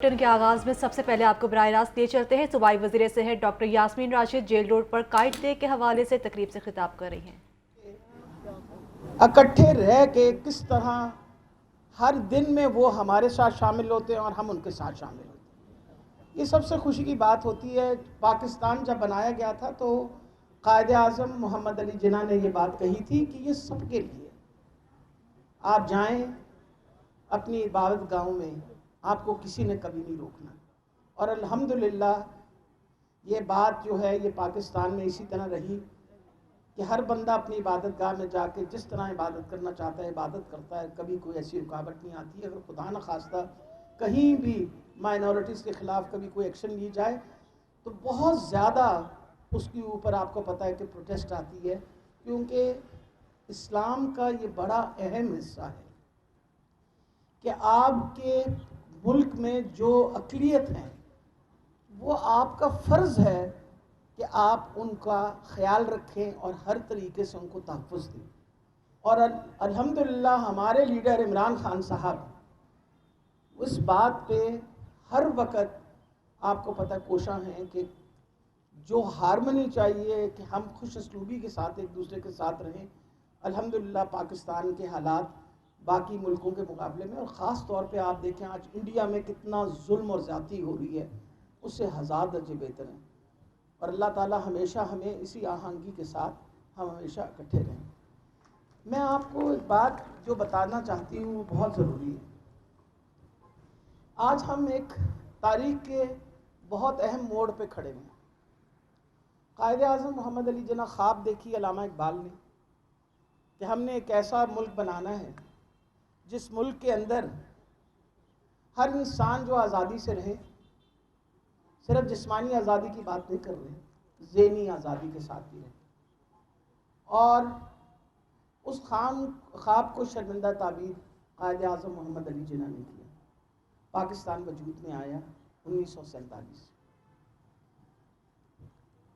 Bulletin के आगाज में सबसे पहले आपको बराह रास्त ले चलते हैं। सूबाई वज़ीर सेहत doctor Yasmin Rashid jail road पर काइट डे के हवाले से तकरीब से खिताब कर रही हैं। इकट्ठे रह के किस तरह हर दिन में वो हमारे साथ शामिल होते हैं और हम उनके साथ शामिल होते हैं, ये सबसे खुशी की बात होती है। पाकिस्तान जब बनाया गया था तो कायदे आज़म मोहम्मद अली जिन्ना ने ये बात कही थी कि ये सबके लिए, आप जाएं अपनी इबादत गाहों में, आपको किसी ने कभी नहीं रोकना। और अल्हम्दुलिल्लाह ये बात जो है ये पाकिस्तान में इसी तरह रही कि हर बंदा अपनी इबादत गाह में जाके जिस तरह इबादत करना चाहता है इबादत करता है, कभी कोई ऐसी रुकावट नहीं आती। अगर खुदा न खास्ता कहीं भी माइनॉरिटीज़ के ख़िलाफ़ कभी कोई एक्शन ली जाए तो बहुत ज़्यादा उसके ऊपर आपको पता है कि प्रोटेस्ट आती है, क्योंकि इस्लाम का ये बड़ा अहम हिस्सा है कि आपके मुल्क में जो अक़लियत हैं वो आपका फ़र्ज़ है कि आप उनका ख्याल रखें और हर तरीके से उनको तहफ़्फ़ुज़ दें। और अल्हम्दुलिल्लाह हमारे लीडर इमरान खान साहब उस बात पे हर वक्त आपको पता कोशा हैं कि जो हारमनी चाहिए कि हम खुश असलूबी के साथ एक दूसरे के साथ रहें। अल्हम्दुलिल्लाह पाकिस्तान के हालात बाकी मुल्कों के मुकाबले में, और ख़ास तौर पे आप देखें आज इंडिया में कितना जुल्म और ज़्यादती हो रही है, उससे हज़ार दर्जे बेहतर हैं। और अल्लाह ताला हमेशा हमें इसी आहंगी के साथ हम हमेशा इकट्ठे रहें। मैं आपको एक बात जो बताना चाहती हूँ वो बहुत ज़रूरी है। आज हम एक तारीख़ के बहुत अहम मोड़ पे खड़े हैं। कायदे आज़म मोहम्मद अली जिन्ना ख्वाब देखी अल्लामा इकबाल ने कि हमने एक ऐसा मुल्क बनाना है जिस मुल्क के अंदर हर इंसान जो आज़ादी से रहे, सिर्फ जिस्मानी आज़ादी की बात नहीं कर रहे, ज़हनी आज़ादी के साथ भी रहे। और उस ख्वाब को शर्मिंदा ताबीर कायदे आज़म मोहम्मद अली जिन्ना ने किया। पाकिस्तान वजूद में आया 1947।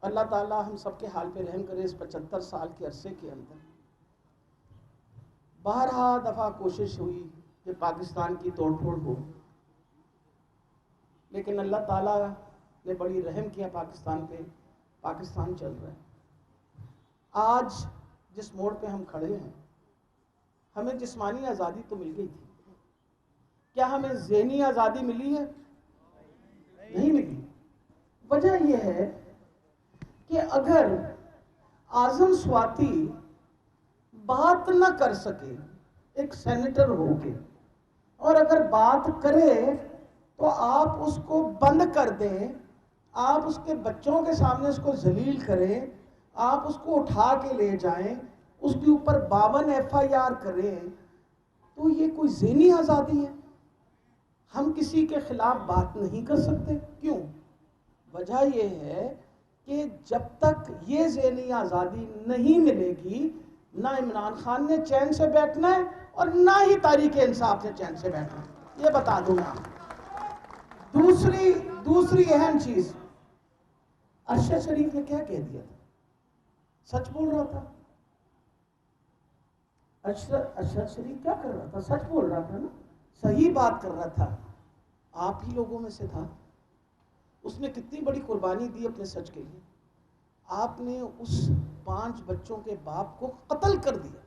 अल्लाह ताला हम सब के हाल पे रहम करे। इस 75 साल के अरसे के अंदर बारहा दफ़ा कोशिश हुई कि पाकिस्तान की तोड़ फोड़ हो, लेकिन अल्लाह ताला ने बड़ी रहम किया पाकिस्तान पे। पाकिस्तान चल रहा है। आज जिस मोड़ पे हम खड़े हैं, हमें जिस्मानी आज़ादी तो मिल गई थी, क्या हमें ज़हनी आज़ादी मिली है? नहीं मिली। वजह यह है कि अगर आज़म स्वाति बात न कर सके एक सेनेटर होके, और अगर बात करे तो आप उसको बंद कर दें, आप उसके बच्चों के सामने उसको जलील करें, आप उसको उठा के ले जाएं, उसके ऊपर 52 FIR करें, तो ये कोई ज़हनी आज़ादी है? हम किसी के खिलाफ बात नहीं कर सकते। क्यों? वजह यह है कि जब तक ये ज़हनी आज़ादी नहीं मिलेगी, ना इमरान खान ने चैन से बैठना है और ना ही तारीख़ इंसाफ ने चैन से बैठना है। ये बता दूं मैं आपको। दूसरी अहम चीज़, अरशद शरीफ ने क्या कह दिया था? सच बोल रहा था। अरशद शरीफ क्या कर रहा था? सच बोल रहा था ना, सही बात कर रहा था। आप ही लोगों में से था। उसने कितनी बड़ी कुर्बानी दी अपने सच के लिए। आपने उस 5 बच्चों के बाप को कत्ल कर दिया,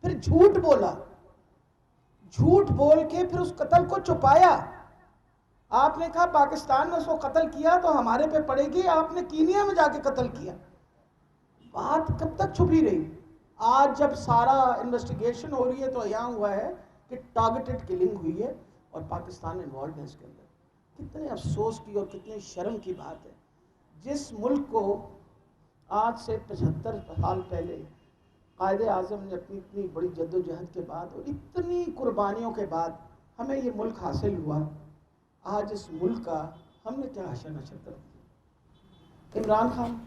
फिर झूठ बोला, झूठ बोल के फिर उस कत्ल को छुपाया। आपने कहा पाकिस्तान में उसको कत्ल किया तो हमारे पे पड़ेगी, आपने कीनिया में जाके कत्ल किया। बात कब तक छुपी रही? आज जब सारा इन्वेस्टिगेशन हो रही है तो यहाँ हुआ है कि टारगेटेड किलिंग हुई है और पाकिस्तान इन्वॉल्व है इसके अंदर। कितने अफसोस की और कितने शर्म की बात है, जिस मुल्क को आज से 75 साल पहले कायदे आज़म ने अपनी इतनी बड़ी जद्दोजहद के बाद और इतनी कुर्बानियों के बाद हमें ये मुल्क हासिल हुआ, आज इस मुल्क का हमने क्या हशर नशर कर दिया। इमरान खान,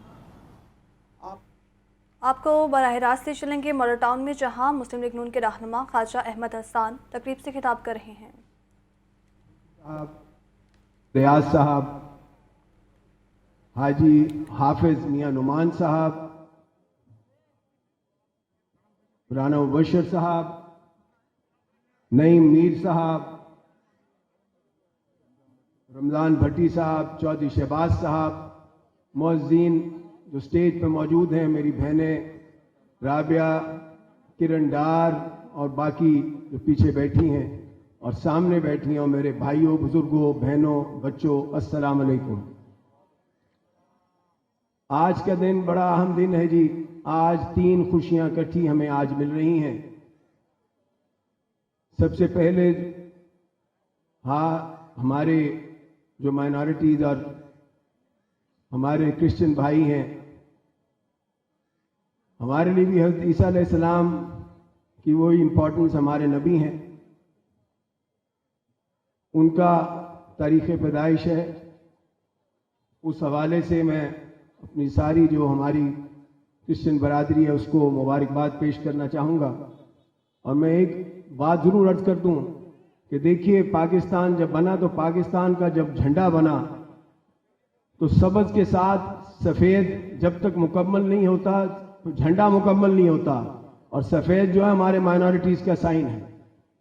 आपको बराह रास्त से चलेंगे मॉडल टाउन में, जहां मुस्लिम लीग नून के रहनुमा ख्वाजा अहमद हसन तकरीब से खिताब कर रहे हैं। रियाज साहब, हाजी हाफिज मियां नुमान साहब, राना मुबशर साहब, नईम मीर साहब, रमज़ान भट्टी साहब, चौधरी शहबाज साहब, मुअज्जिन जो स्टेज पे मौजूद हैं, मेरी बहनें राबिया, किरण डार और बाकी जो पीछे बैठी हैं और सामने बैठी हैं, और मेरे भाइयों, बुजुर्गों, बहनों, बच्चों, अस्सलाम वालेकुम। आज का दिन बड़ा अहम दिन है जी। आज 3 खुशियां इकट्ठी हमें आज मिल रही हैं। सबसे पहले हमारे जो माइनॉरिटीज और हमारे क्रिश्चियन भाई हैं, हमारे लिए भी हज़रत ईसा अलैहिस्सलाम की वो इम्पोर्टेंस हमारे नबी हैं, उनका तारीख़ पैदाइश है। उस हवाले से मैं अपनी सारी जो हमारी क्रिश्चियन बरादरी है उसको मुबारकबाद पेश करना चाहूँगा। और मैं एक बात ज़रूर अर्ज कर दूँ कि देखिए, पाकिस्तान जब बना तो पाकिस्तान का जब झंडा बना तो सब्ज़ के साथ सफ़ेद जब तक मुकम्मल नहीं होता तो झंडा मुकम्मल नहीं होता, और सफ़ेद जो है हमारे माइनॉरिटीज़ का साइन है।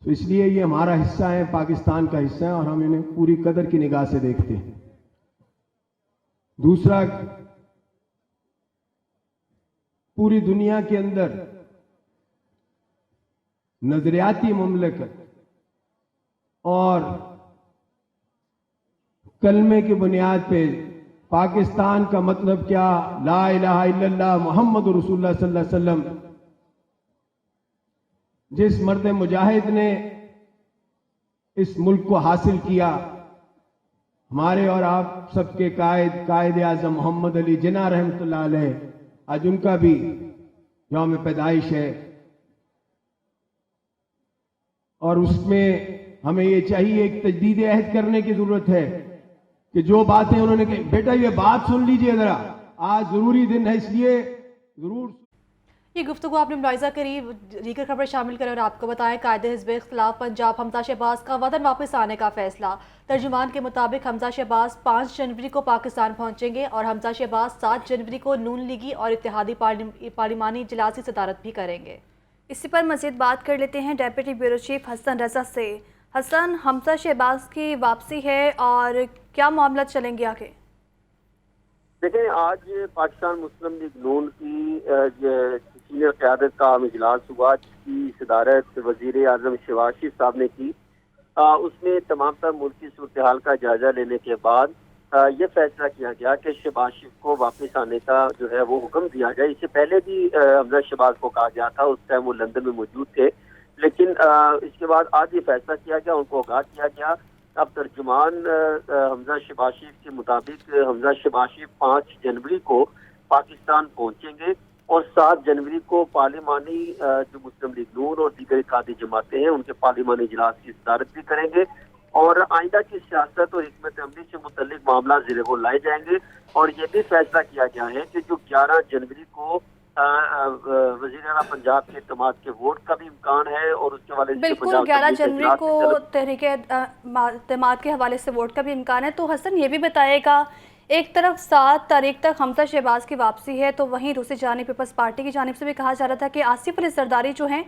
तो इसलिए ये हमारा हिस्सा है, पाकिस्तान का हिस्सा है, और हम इन्हें पूरी कदर की निगाह से देखते हैं। दूसरा, पूरी दुनिया के अंदर नजरियाती मुमलकत और कलमे की बुनियाद पे पाकिस्तान का मतलब क्या, ला इलाहा इल्लल्लाह मुहम्मद रसूलुल्लाह सल्लल्लाहु अलैहि वसल्लम, जिस मर्द मुजाहिद ने इस मुल्क को हासिल किया, हमारे और आप सबके कायद आज़म मोहम्मद अली जिन्ना रहमतुल्लाह अलैह, आज उनका भी यौम पैदाइश है। और उसमें हमें ये चाहिए, एक तजदीद अहद करने की जरूरत है कि जो बातें उन्होंने कही, बेटा ये बात सुन लीजिए जरा, आज जरूरी दिन है, इसलिए जरूर। ये गुफ्तगू आपने मुलाहिजा करी। दीगर खबर शामिल करें और आपको बताएं, कायदे हिज़्ब इख्तिलाफ पंजाब हमजा शहबाज का वतन वापस आने का फैसला। तर्जुमान के मुताबिक हमजा शहबाज 5 जनवरी को पाकिस्तान पहुंचेंगे और हमजा शहबाज 7 जनवरी को नून लीगी और इत्तेहादी पार्लिमानी इजलास की सदारत भी करेंगे। इसी पर मज़ीद बात कर लेते हैं deputy bureau chief Hasan Raza से। हसन, हमजा शहबाज की वापसी है और क्या मामला चलेंगे आगे? देखिए, आज पाकिस्तान मुस्लिम लीग नून की सीनियर क़यादत का इजलास हुआ, जिसकी सदारत वज़ीर आज़म शहबाज शरीफ साहब ने की। उसमें तमाम तर मुल्की सूरत हाल का जायजा लेने के बाद ये फैसला किया गया कि शहबाज शरीफ को वापस आने का जो है वो हुक्म दिया जाए। इससे पहले भी हमजा शहबाज को कहा गया था, उस टाइम वो लंदन में मौजूद थे, लेकिन इसके बाद आज ये फैसला किया गया, उनको आगाह किया गया। अब तर्जुमान हमजा शहबाज शरीफ के मुताबिक हमजा शहबाज शरीफ 5 जनवरी को पाकिस्तान पहुंचेंगे और 7 जनवरी को पार्लिमानी जो मुस्लिम लीग नून और दीगर इत्तेहादी जमातें हैं उनके पार्लिमानी इजलास की सदारत भी करेंगे और आइंदा की सियासत और हिकमत अमली से मुतल्लिक मामला ज़ेरे गौर लाए जाएंगे। और ये भी फैसला किया गया है कि जो 11 जनवरी को वज़ीर आला पंजाब के इत्तेमाद के वोट का भी इम्कान है और उसके हवाले से बिल्कुल 11 जनवरी को तहरीके इत्तेमाद के हवाले से वोट का भी इम्कान है। तो हसन ये भी बताएगा, एक तरफ 7 तारीख तक हमजा शहबाज की वापसी है, तो वहीं दूसरी जानिब पीपल्स पार्टी की जानिब से भी कहा जा रहा था कि आसिफ अली जरदारी जो हैं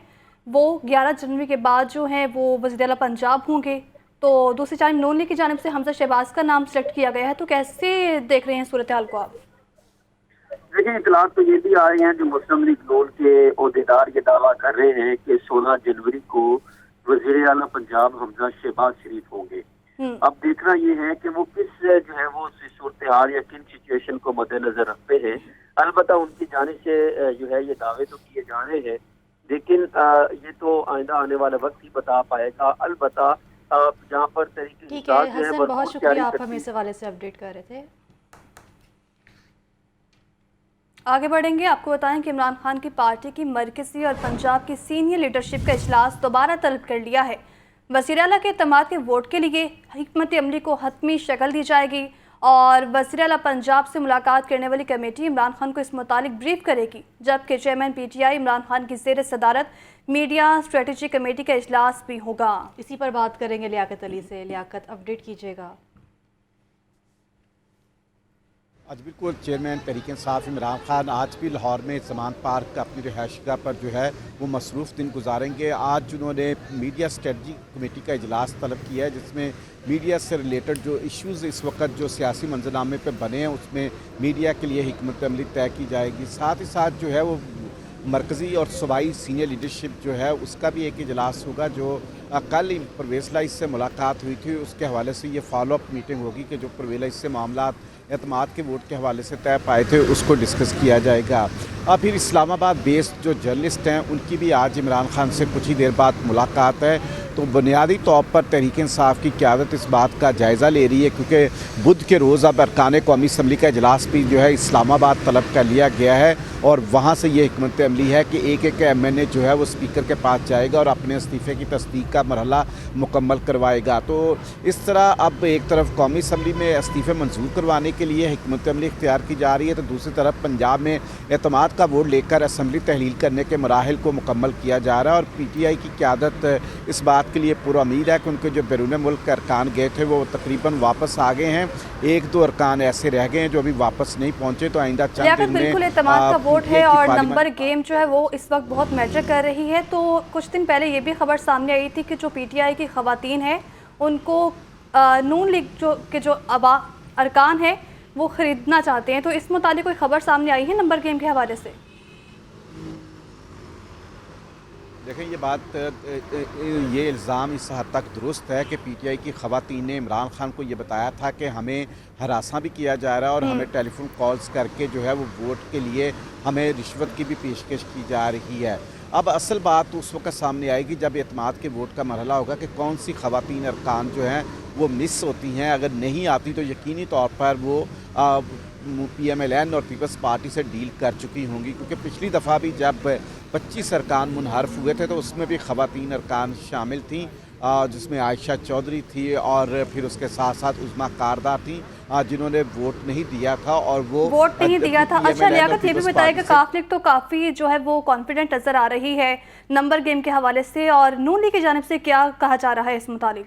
वो 11 जनवरी के बाद जो हैं वो वज़ीर आला पंजाब होंगे। तो दूसरी जानिब नून लीग की जानिब से हमजा शहबाज का नाम सेलेक्ट किया गया है, तो कैसे देख रहे हैं सूरत हाल को आप? देखिए, इतलात तो ये भी आ रही हैं, जो मुस्लिम लीग नून के ओहदेदार ये दावा कर रहे हैं कि 16 जनवरी को वज़ीर आला पंजाब हमजा शहबाज शरीफ होंगे। अब देखना ये है कि वो किस जो है वो सूरत हाल या किन सिचुएशन को मद्देनजर रखते हैं। अलबत्ता उनकी जानिब से जो है ये दावे तो किए जा रहे हैं, लेकिन ये तो आइंदा आने वाला वक्त ही बता पाएगा। अलबत्ता जहाँ पर तरीके ठीक है हसन, बहुत शुक्रिया, आप हमें इस हवाले से अपडेट कर रहे थे। आगे बढ़ेंगे, आपको बताएं कि इमरान खान की पार्टी की मरकज़ी और पंजाब की सीनियर लीडरशिप का इजलास दोबारा तलब कर लिया है। वज़ीर आला के इत्तेमाद के वोट के लिए हिकमत अमली को हतमी शक्ल दी जाएगी और वज़ीर आला पंजाब से मुलाकात करने वाली कमेटी इमरान खान को इस मुतालिक ब्रीफ करेगी, जबकि चेयरमैन PTI इमरान खान की ज़ेर सदारत मीडिया स्ट्रेटजी कमेटी का इजलास भी होगा। इसी पर बात करेंगे लियाकत अली से। लियाकत, अपडेट कीजिएगा। आज बिल्कुल चेयरमैन तहरीक इंसाफ इमरान खान आज भी लाहौर में ज़मान पार्क अपनी रिहाइशगाह पर जो है वो मसरूफ़ दिन गुजारेंगे। आज उन्होंने मीडिया स्ट्रेटजी कमेटी का इजलास तलब किया है, जिसमें मीडिया से रिलेटेड जो इश्यूज़ इस वक्त जो सियासी मंजरनामे पे बने हैं उसमें मीडिया के लिए हिकमत अमली तय की जाएगी। साथ ही साथ जो है वो मरकज़ी और सूबाई सीनियर लीडरशिप जो है उसका भी एक इजलास होगा, जो कल परवेज़ लाइस से मुलाकात हुई थी उसके हवाले से ये फॉलोअप मीटिंग होगी कि जो परवेज़ लाइस से मामला एतमाद के वोट के हवाले से तय पाए थे उसको डिस्कस किया जाएगा। और फिर इस्लामाबाद बेस्ड जो जर्नलिस्ट हैं उनकी भी आज इमरान खान से कुछ ही देर बाद मुलाकात है। तो बुनियादी तौर पर तहरीक इंसाफ की क़यादत इस बात का जायज़ा ले रही है, क्योंकि बुध के रोज़ अब अरकान कौमी असम्बली का इजलास भी जो है इस्लामाबाद तलब कर लिया गया है और वहाँ से ये हिकमत अमली है कि एक एक MNA जो है वो स्पीकर के पास जाएगा और अपने इस्तीफ़े की तस्दीक का मरहला मुकम्मल करवाएगा। तो इस तरह अब एक तरफ कौमी असम्बली में इस्तीफ़े मंजूर करवाने के लिए हिकमत अमली इख्तियार की जा रही है, तो दूसरी तरफ पंजाब में एतमाद का वोट लेकर असम्बली तहलील करने के मराहिल को मुकम्मल किया जा रहा है। और PTI की क़यादत इस बात के लिए पूरा उम्मीद है कि उनके जो बैरून मुल्क अरकान गए थे वो तकरीबन वापस आ गए हैं। एक दो अरकान ऐसे रह गए हैं जो अभी वापस नहीं पहुँचे, तो आइंदा चंद दिन में बिल्कुल एतमाद का वोट है और नंबर गेम जो है वो इस वक्त बहुत मैटर कर रही है। तो कुछ दिन पहले ये भी खबर सामने आई थी कि जो PTI की ख़वातीन है उनको नून लीग जो अरकान है वो ख़रीदना चाहते हैं, तो इस मुतालिक कोई खबर सामने आई है नंबर गेम के हवाले से? देखें, ये बात ये इल्ज़ाम इस हद तक दुरुस्त है कि PTI की ख़वातीन ने इमरान खान को ये बताया था कि हमें हरासा भी किया जा रहा है और हमें टेलीफोन कॉल्स करके जो है वो वोट के लिए हमें रिश्वत की भी पेशकश की जा रही है। अब असल बात उस वक्त सामने आएगी जब एतमाद के वोट का मरहला होगा कि कौन सी ख़वातीन अरकान जो हैं वो मिस होती हैं। अगर नहीं आती तो यकीनी तौर पर वो PMLN और पीपल्स पार्टी से डील कर चुकी होंगी, क्योंकि पिछली दफ़ा भी जब 25 अरकान मुनहरफ हुए थे तो उसमें भी ख़वातीन अरकान शामिल थीं, जिसमें आयशा चौधरी थी और फिर उसके साथ साथ उज़मा कारदार थी जिन्होंने वोट नहीं दिया था और वो वोट नहीं दिया था। अच्छा लियाकत, ये भी बताया कि काफ लीग तो काफ़ी जो है वो कॉन्फिडेंट नज़र आ रही है नंबर गेम के हवाले से, और नून लीग की जानिब से क्या कहा जा रहा है इस मुतालिक?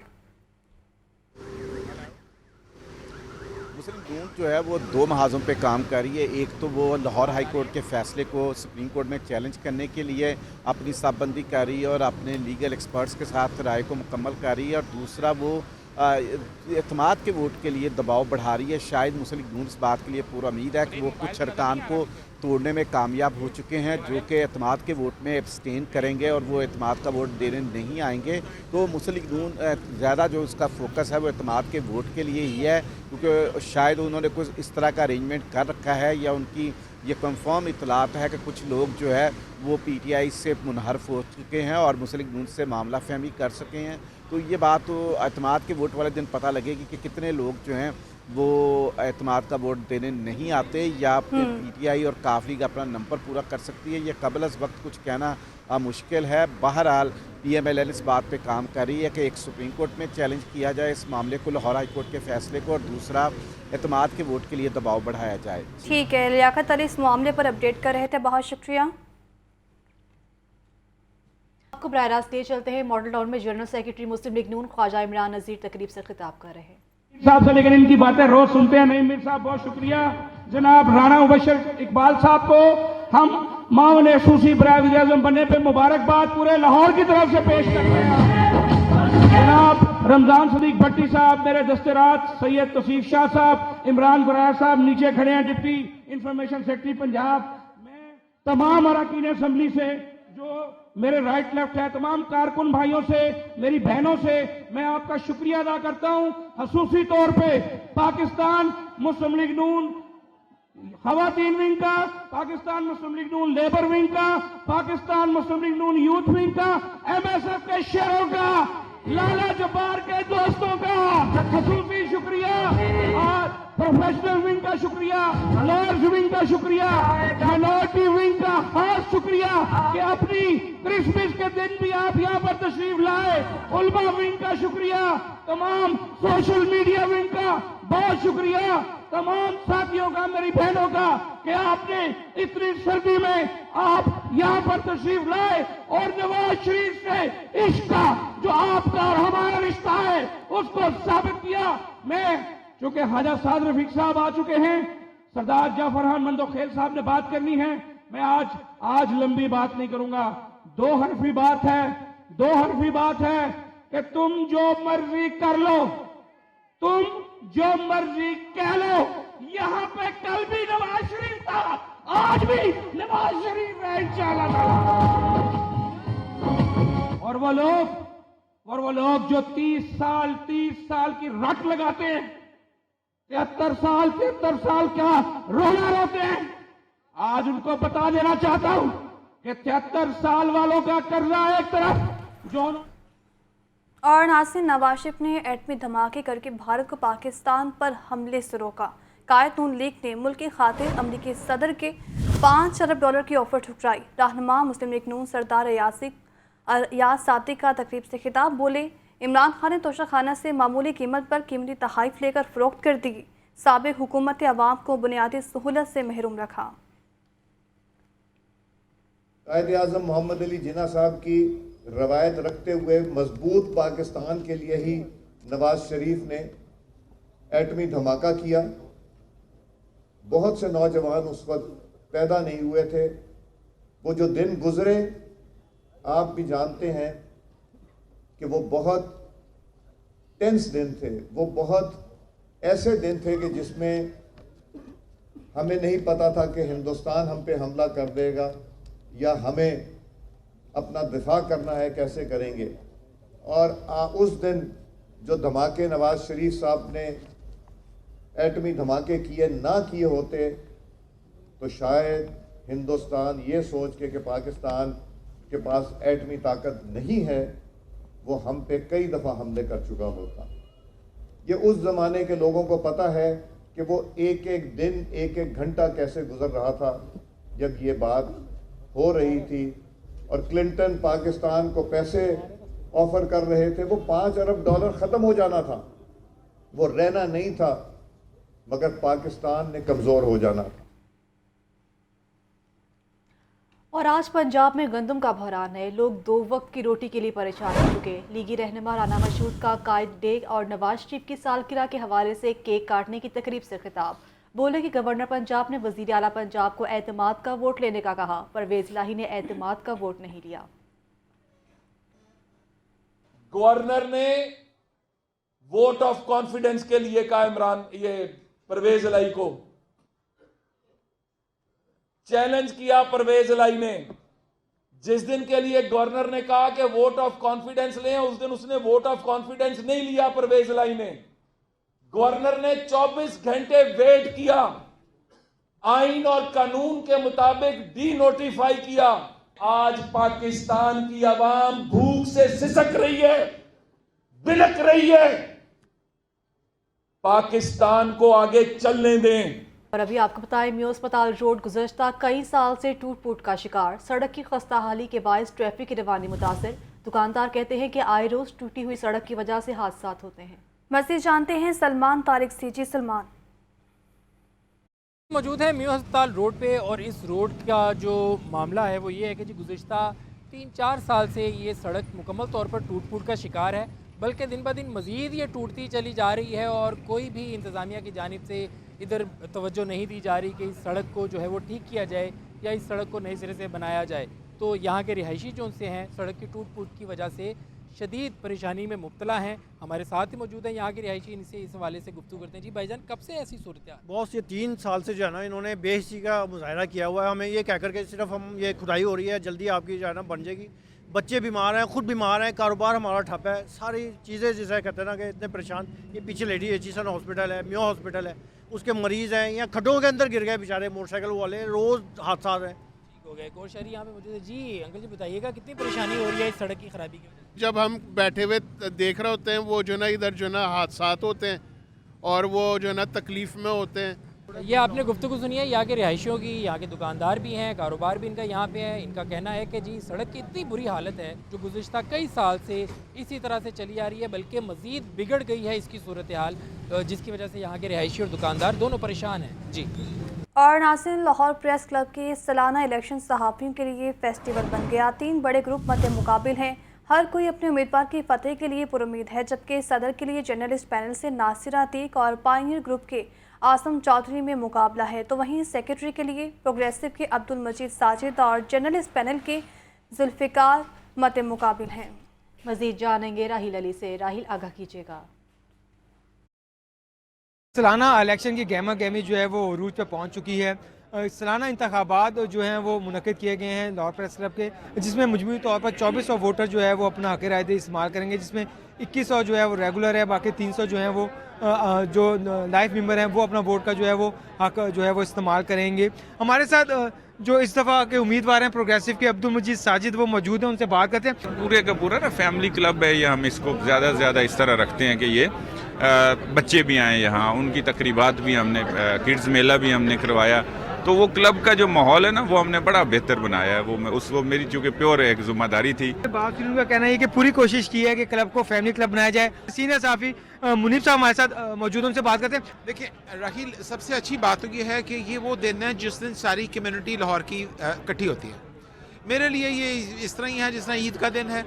मुस्लिम नून जो है वो दो महाजों पे काम कर रही है। एक तो वो लाहौर हाई कोर्ट के फ़ैसले को सुप्रीम कोर्ट में चैलेंज करने के लिए अपनी साबबंदी कर रही है और अपने लीगल एक्सपर्ट्स के साथ राय को मुकम्मल कर रही है, और दूसरा वो एतमाद के वोट के लिए दबाव बढ़ा रही है। शायद मुस्लिम नून इस बात के लिए पूरा उम्मीद है कि वो कुछ अरकान को तोड़ने में कामयाब हो चुके हैं जो कि एतमाद के वोट में एब्सटेन करेंगे और वो एतमाद का वोट देने नहीं आएंगे। तो मुस्लिम नून ज़्यादा जो उसका फोकस है वो एतमाद के वोट के लिए ही है, क्योंकि शायद उन्होंने कुछ इस तरह का अरेंजमेंट कर रखा है या उनकी ये कंफर्म इतलात है कि कुछ लोग जो है वो PTI से मुनहरफ हो चुके हैं और मुस्लिम नून से मामला फहमी कर सके हैं। तो ये बात तो एतमाद के वोट वाले दिन पता लगेगी कि कितने लोग जो हैं वो एतमाद का वोट देने नहीं आते या फिर PTI और काफ लीग अपना नंबर पूरा कर सकती है। ये कबल अज़ वक्त कुछ कहना मुश्किल है। बहरहाल PMLN इस बात पे काम कर रही है कि एक सुप्रीम कोर्ट में चैलेंज किया जाए इस मामले को, लाहौर हाई कोर्ट के फैसले को, और दूसरा एतमाद के वोट के लिए दबाव बढ़ाया जाए। ठीक है, लियाकत अली इस मामले पर अपडेट कर रहे थे, बहुत शुक्रिया। आपको बराह रास्त ले चलते हैं मॉडल टाउन में जनरल सेक्रेटरी मुस्लिम लीग नून ख्वाजा इमरान नज़ीर तकरीब से खिताब कर रहे हैं साहब से, लेकिन इनकी बातें रोज सुनते हैं। नहीं मीर साहब, बहुत शुक्रिया। जनाब राणा मुबशर इकबाल साहब को हम मावन खसूसी बराए वज़ीर-ए-आज़म बनने पे मुबारकबाद पूरे लाहौर की तरफ से पेश करते हैं। जनाब रमजान सदीक भट्टी साहब, मेरे दस्तरात सैयद तौसीफ शाह साहब, इमरान गुरार साहब नीचे खड़े हैं, डिप्टी इंफॉर्मेशन सेक्रेटरी पंजाब। मैं तमाम अरकान असम्बली से जो मेरे राइट लेफ्ट है, तमाम कारकुन भाइयों से, मेरी बहनों से मैं आपका शुक्रिया अदा करता हूं। खसूसी तौर पे पाकिस्तान मुस्लिम लीग नून खवातीन विंग का, पाकिस्तान मुस्लिम लीग नून लेबर विंग का, पाकिस्तान मुस्लिम लीग नून यूथ विंग का, MSF के शेरों का, लाला जब्बार के दोस्तों का खसूसी शुक्रिया, और प्रोफेशनल विंग का शुक्रिया, लॉयर्स विंग का शुक्रिया, माइनॉरिटी विंग का खास शुक्रिया कि अपनी क्रिसमस के दिन भी आप यहाँ पर तशरीफ लाए। उलमा विंग का शुक्रिया, तमाम सोशल मीडिया विंग का बहुत शुक्रिया, तमाम साथियों का, मेरी बहनों का कि आपने इतनी सर्दी में आप यहाँ पर तशरीफ लाए और नवाज शरीफ से इश्क का जो आपका और हमारा रिश्ता है उसको साबित किया। मैं चूंकि ख्वाजा साद रफीक साहब आ चुके हैं, सरदार जाफर मंदोखेल साहब ने बात करनी है। मैं आज लंबी बात नहीं करूंगा। दो हरफी बात है कि तुम जो मर्जी कर लो, तुम जो मर्जी कह लो। यहां पे कल भी नवाज शरीफ था, आज भी नवाज शरीफ है इंशाअल्लाह ताला। और वो लोग जो 30 साल की रट लगाते हैं, 73 साल क्या रोना रोते हैं, आज उनको बता देना चाहता हूं कि 73 साल वालों का कर्जा एक तरफ जो। और नासिर, नवाज शरीफ ने एटमी धमाके करके भारत को पाकिस्तान पर हमले से रोका। कायद नून लीग ने मुल्क की खातिर अमरीकी सदर के $5 अरब की ऑफर ठुकराई। रहनुमा मुस्लिम लीग नून सरदार अयाज सादिक का तकरीब से खिताब बोले, इमरान खान ने तोशाखाना से मामूली कीमत पर कीमती तहाइफ लेकर फरोख्त कर दी। साबिक हुकूमत ने अवाम को बुनियादी सहूलत से महरूम रखा। कायद आज़म मोहम्मद अली जिन्ना साहब की रवायत रखते हुए मजबूत पाकिस्तान के लिए ही नवाज शरीफ ने एटमी धमाका किया। बहुत से नौजवान उस वक्त पैदा नहीं हुए थे। वो जो दिन गुजरे आप भी जानते हैं कि वो बहुत टेंस दिन थे। वो बहुत ऐसे दिन थे कि जिसमें हमें नहीं पता था कि हिंदुस्तान हम पे हमला कर देगा या हमें अपना दिफा करना है, कैसे करेंगे। और उस दिन जो धमाके नवाज शरीफ साहब ने एटमी धमाके ना किए होते तो शायद हिंदुस्तान ये सोच के कि पाकिस्तान के पास एटमी ताकत नहीं है, वो हम पे कई दफ़ा हमले कर चुका होता। ये उस ज़माने के लोगों को पता है कि वो एक एक दिन एक एक घंटा कैसे गुजर रहा था जब ये बात हो रही थी। और क्लिंटन पाकिस्तान को पैसे ऑफर कर रहे थे। वो $5 अरब ख़त्म हो जाना था, वो रहना नहीं था, मगर पाकिस्तान ने कमज़ोर हो जाना था। और आज पंजाब में गंदम का बहरान है। लोग 2 वक्त की रोटी के लिए परेशान हो चुके। लीगी रहनुमा राना मशहूद का कायद डे और नवाज शरीफ की सालगिरह के हवाले से केक काटने की तकरीब से खिताब। बोले कि गवर्नर पंजाब ने वज़ीर आला पंजाब को एतमाद का वोट लेने का कहा, परवेज इलाही ने एतमाद का वोट नहीं लिया। गवर्नर ने वोट ऑफ कॉन्फिडेंस के लिए कहा परवेज इलाही को चैलेंज किया। परवेज इलाही ने जिस दिन के लिए गवर्नर ने कहा कि वोट ऑफ कॉन्फिडेंस लें, उस दिन उसने वोट ऑफ कॉन्फिडेंस नहीं लिया। परवेज इलाही ने, गवर्नर ने 24 घंटे वेट किया, आइन और कानून के मुताबिक डी नोटिफाई किया। आज पाकिस्तान की आवाम भूख से सिसक रही है, बिलक रही है। पाकिस्तान को आगे चलने दें। और अभी आपको बताएं, म्यू अस्पताल रोड गुज़श्ता कई साल से टूट फूट का शिकार। सड़क की खस्ता हाली के बायस ट्रैफिक की रवानी मुतासिर। दुकानदार कहते हैं कि आए रोज टूटी हुई सड़क की वजह से हादसा होते हैं। मज़ीद जानते हैं सलमान तारिक से। जी सलमान। मौजूद है म्यू अस्पताल रोड पे और इस रोड का जो मामला है वो ये है कि जी गुज़श्ता 3-4 साल से ये सड़क मुकम्मल तौर पर टूट फूट का शिकार है, बल्कि दिन ब दिन मज़ीद ये टूटती चली जा रही है और कोई भी इंतज़ामिया की जानिब से इधर तवज्जो नहीं दी जा रही कि इस सड़क को जो है वो ठीक किया जाए या इस सड़क को नए सिरे से बनाया जाए। तो यहाँ के रिहायशी जो उनसे हैं सड़क की टूट फूट की वजह से शदीद परेशानी में मुब्तला हैं। हमारे साथ ही मौजूद हैं यहाँ के रिहायशी, इनसे इस हवाले से गुफ्तगू करते हैं। जी भाईजान, कब से ऐसी सूरत है? बॉस, ये 3 साल से जो है ना इन्होंने बेहिसी का मुजाहरा किया हुआ है। हमें ये कह करके सिर्फ हम ये खुदाई हो रही है, जल्दी आपकी जो है ना बन जाएगी। बच्चे बीमार हैं, खुद बीमार हैं, कारोबार हमारा ठप है, सारी चीज़ें जिसे कहते हैं ना कि इतने परेशान। ये पीछे लेडी एचिसन हॉस्पिटल है, म्यो हॉस्पिटल है, उसके मरीज़ हैं, यहाँ खड्डों के अंदर गिर गए बेचारे मोटरसाइकिल वाले, रोज़ हादसा हैं। हो गए। और शहरी यहाँ पे मौजूद है। जी अंकल जी बताइएगा, कितनी परेशानी हो रही है इस सड़क की खराबी की वजह से? जब हम बैठे हुए देख रहे होते हैं वो जो ना इधर जो ना हादसात होते हैं और वो जो ना तकलीफ़ में होते हैं। ये आपने गुफ्तगू सुनी है यहाँ के रिहायशियों की, यहाँ के दुकानदार भी हैं, कारोबार भी इनका यहाँ पे है। इनका कहना है कि जी सड़क की इतनी बुरी हालत है जो गुज़श्ता कई साल से इसी तरह से चली आ रही है, बल्कि मज़ीद बिगड़ गई है इसकी सूरत हाल, जिसकी वजह से यहाँ के रिहायशी और दुकानदार दोनों परेशान हैं। जी। और नासिर, लाहौर प्रेस क्लब के सालाना इलेक्शन सहाफ़ियों के लिए फेस्टिवल बन गया। 3 बड़े ग्रुप मध्य मुकाबिल हैं। हर कोई अपने उम्मीदवार की फतेह के लिए पुरुमीद है, जबकि सदर के लिए जर्नलिस्ट पैनल से नासिर अतीक और पायनियर ग्रुप के आसम चौधरी में मुकाबला है, तो वहीं सेक्रेटरी के लिए प्रोग्रेसिव के अब्दुल मजीद साजिद और जर्नलिस्ट पैनल के जुल्फिकार मत मुकाबिल हैं। मजीद जानेंगे राहिल अली से। राहिल, आगाह कीजिएगा। सालाना इलेक्शन की गहमा गहमी जो है वो अरूज पे पहुंच चुकी है। सालाना इंतखाबात जो हैं वो मुनक़िद किए गए हैं लाहौर प्रेस क्लब के, जिसमें मजमूई तौर पर 2400 वोटर जो है वो अपना हक़ राय इस्तेमाल करेंगे, जिसमें 2100 जो है वो रेगुलर है, बाकी 300 जो हैं वो जो लाइफ मेंबर हैं वो अपना वोट का जो है वो हक़ जो है वो इस्तेमाल करेंगे। हमारे साथ जो इस दफ़ा के उम्मीदवार हैं प्रोग्रेसिव के अब्दुल मजीद साजिद, वो मौजूद हैं, उनसे बात करते हैं। पूरे का पूरा ना फैमिली क्लब है, ये हम इसको ज़्यादा से ज़्यादा इस तरह रखते हैं कि ये बच्चे भी आए यहाँ, उनकी तकरीबात भी हमने, किड्स मेला भी हमने करवाया, तो वो क्लब का जो माहौल है ना वो हमने बड़ा बेहतर बनाया है। वो मेरी चूँकि प्योर एक जिम्मेदारी थी। बात का कहना है कि पूरी कोशिश की है कि क्लब को फैमिली क्लब बनाया जाए। सीनियर साफ़ी मुनीब साहब हमारे साथ मौजूद, उनसे बात करते हैं। देखिए राहिल, सबसे अच्छी बात ये है कि ये वो दिन है जिस दिन सारी कम्युनिटी लाहौर की इकट्ठी होती है। मेरे लिए ये इस तरह ही है जिस तरह ईद का दिन है,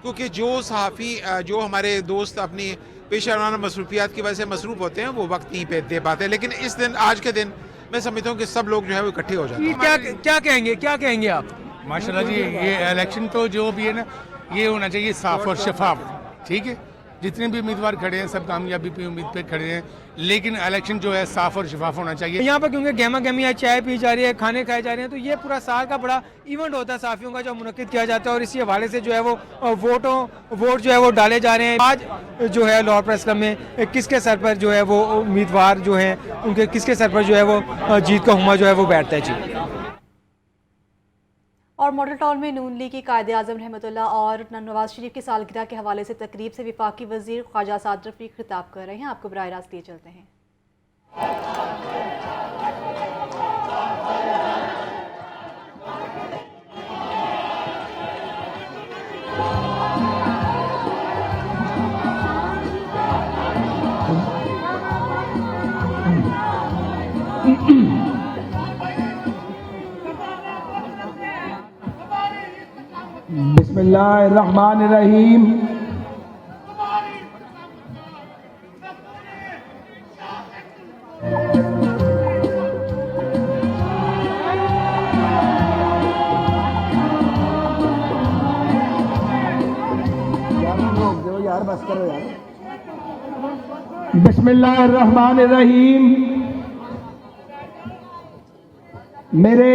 क्योंकि जो सहाफ़ी जो हमारे दोस्त अपनी पेशा वराना मसरूफियात की वजह से मसरूफ़ होते हैं वो वक्त नहीं पे दे पाते, लेकिन इस दिन, आज के दिन मैं समझता हूँ कि सब लोग जो है वो इकट्ठे हो जाते हैं। क्या कहेंगे आप? माशाल्लाह जी, ये इलेक्शन तो जो भी है ना, ये होना चाहिए साफ और शफाफ। ठीक है, जितने भी उम्मीदवार खड़े हैं सब कामयाबी पे उम्मीद पे खड़े हैं, लेकिन इलेक्शन जो है साफ और शफाफ होना चाहिए। यहाँ पर क्योंकि गहमा गहमी है, चाय पी जा रही है, खाने खाए जा रहे हैं, तो ये पूरा साल का बड़ा इवेंट होता है साफियों का जो मुनक्किद किया जाता है, और इसी हवाले से जो है वो वोट जो है वो डाले जा रहे हैं। आज जो है लाहौर प्रेस क्लब में किसके सर पर जो है वो उम्मीदवार जो हैं उनके किसके सर पर जो है वो जीत का हुमा जो है वो बैठता है। जी। और मॉडल टाउन में नून लीग की कायदे आज़म रहमतुल्लाह और नवाज शरीफ की सालगिरह के हवाले से तकरीब से वफाकी वज़ीर ख्वाजा साद रफ़ीक खिताब कर रहे हैं। आपको बराह रास्त लिए चलते हैं। बिस्मिल्लाहिर्रहमानिर्रहीम। बिस्मिल्लाहिर्रहमानिर्रहीम। मेरे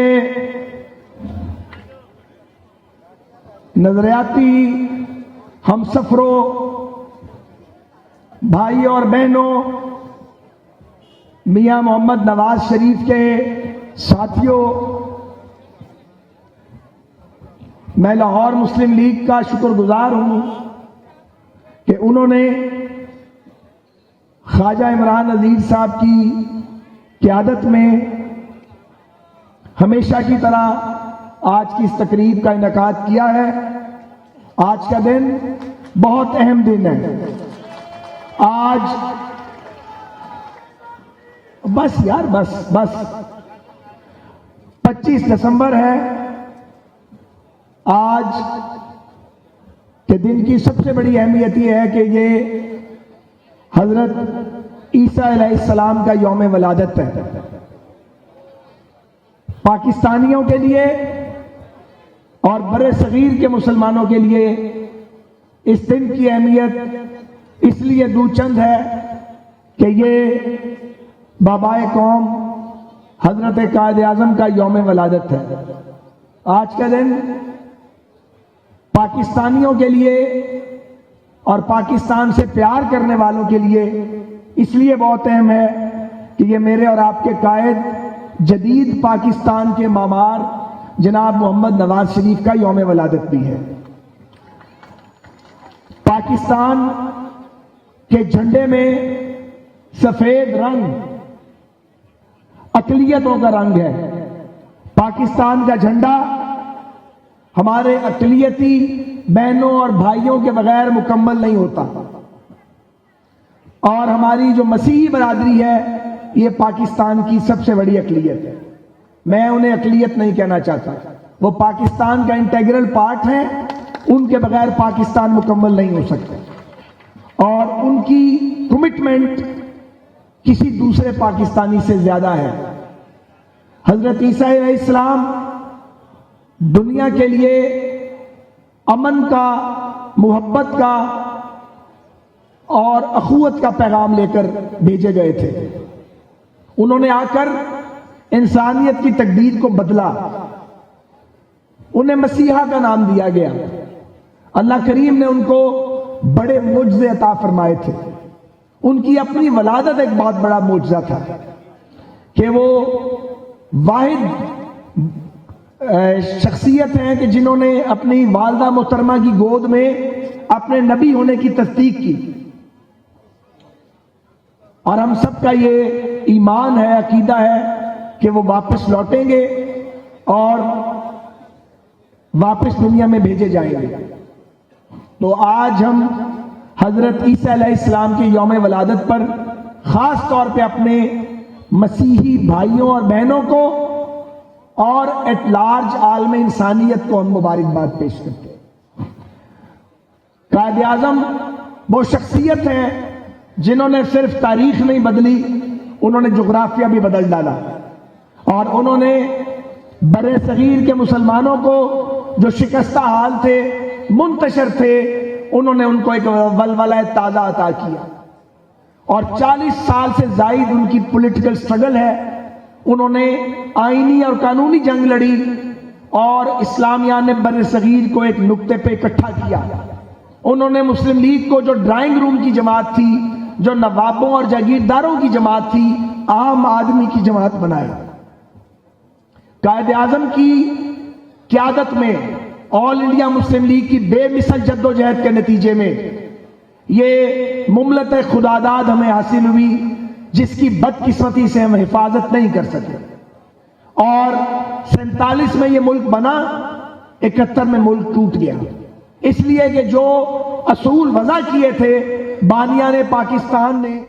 नजरियाती हम सफरों, भाई और बहनों, मियां मोहम्मद नवाज शरीफ के साथियों, मैं लाहौर मुस्लिम लीग का शुक्रगुजार हूं कि उन्होंने ख्वाजा इमरान नज़ीर साहब की क़यादत में हमेशा की तरह आज की इस तकरीब का इनेकाद किया है। आज का दिन बहुत अहम दिन है। आज बस 25 दिसंबर है। आज के दिन की सबसे बड़ी अहमियत यह है कि ये हजरत ईसा अलैहिस्सलाम का यौम वलादत है। पाकिस्तानियों के लिए और बड़े सगीर के मुसलमानों के लिए इस दिन की अहमियत इसलिए दूचंद है कि ये बाबाए कौम हजरत कायद आज़म का यौम वलादत है। आज का दिन पाकिस्तानियों के लिए और पाकिस्तान से प्यार करने वालों के लिए इसलिए बहुत अहम है कि ये मेरे और आपके कायद जदीद पाकिस्तान के मामार जनाब मोहम्मद नवाज शरीफ का यौम वलादत भी है। पाकिस्तान के झंडे में सफेद रंग अकलियतों का रंग है। पाकिस्तान का झंडा हमारे अकलियती बहनों और भाइयों के बगैर मुकम्मल नहीं होता, और हमारी जो मसीही बरादरी है ये पाकिस्तान की सबसे बड़ी अकलियत है। मैं उन्हें अकलियत नहीं कहना चाहता, वो पाकिस्तान का इंटेग्रल पार्ट है उनके बगैर पाकिस्तान मुकम्मल नहीं हो सकता और उनकी कमिटमेंट किसी दूसरे पाकिस्तानी से ज्यादा है। हजरत ईसा अलैहिस्सलाम दुनिया के लिए अमन का, मोहब्बत का और अखुवत का पैगाम लेकर भेजे गए थे। उन्होंने आकर इंसानियत की तकदीर को बदला। उन्हें मसीहा का नाम दिया गया। अल्लाह करीम ने उनको बड़े मुजज़े अता फरमाए थे। उनकी अपनी वलादत एक बहुत बड़ा मुजज़ा था कि वो वाहिद शख्सियत हैं कि जिन्होंने अपनी वालदा मोहतरमा की गोद में अपने नबी होने की तस्दीक की। और हम सबका ये ईमान है, अकीदा है कि वो वापस लौटेंगे और वापस दुनिया में भेजे जाएंगे। तो आज हम हजरत ईसा अलैहिस्सलाम के यौम वलादत पर खास तौर पे अपने मसीही भाइयों और बहनों को और एट लार्ज आलम इंसानियत को हम मुबारकबाद पेश करते हैं। कायद आजम वो शख्सियत है जिन्होंने सिर्फ तारीख नहीं बदली, उन्होंने जोग्राफिया भी बदल डाला और उन्होंने बरे सगीर के मुसलमानों को जो शिकस्ता हाल थे, मुंतशर थे, उन्होंने उनको एक वलवला ताज़ा अता किया। और 40 साल से जायद उनकी पॉलिटिकल स्ट्रगल है। उन्होंने आईनी और कानूनी जंग लड़ी और इस्लामिया ने बरे सगीर को एक नुक्ते पे इकट्ठा किया। उन्होंने मुस्लिम लीग को, जो ड्राइंग रूम की जमात थी, जो नवाबों और जागीरदारों की जमात थी, आम आदमी की जमात बनाई। कायद आजम की क़यादत में ऑल इंडिया मुस्लिम लीग की बेमिसाल जद्दोजहद के नतीजे में ये मुमलत खुदादाद हमें हासिल हुई, जिसकी बदकिस्मती से हम हिफाजत नहीं कर सके। और 47 में ये मुल्क बना, 71 में मुल्क टूट गया। इसलिए कि जो असूल वज़ा किए थे बानिया ने, पाकिस्तान ने